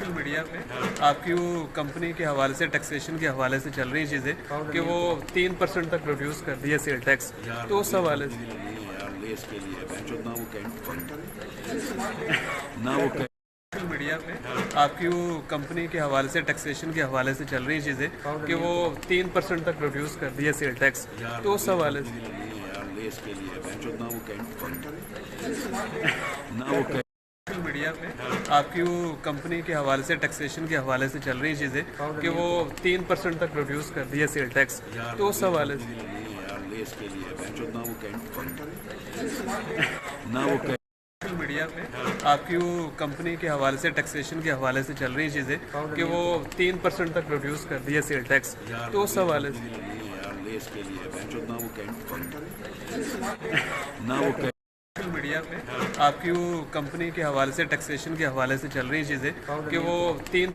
media पे आपकी वो कंपनी के हवाले से टैक्सेशन के हवाले से चल रही चीज़ें कि वो 3% तक रिड्यूस कर दिया सेल टैक्स, तो उस हवाले से लेस के लिए ना वो ना वो मीडिया पे आपकी वो कंपनी के हवाले से टैक्सेशन के हवाले से चल रही चीज़ें कि वो 3% तक रिड्यूस कर दिया सेल टैक्स, तो उस हवाले से लेस के लिए ना वो मीडिया पे आपकी वो कंपनी के हवाले से टैक्सेशन के हवाले से चल रही चीज़ें कि वो 3% तक रिड्यूस कर दिया सेल टैक्स, तो उस हवाले से लेस के लिए ना वो मीडिया पे आपकी वो कंपनी के हवाले से टैक्सेशन के हवाले से चल रही चीज़ें कि वो 3% तक रिड्यूस कर दिया सेल टैक्स, तो उस हवाले से लेस के लिए ना वो मीडिया पे आपकी वो कंपनी के हवाले से टैक्सेशन के हवाले से चल रही चीज़ें कि वो 3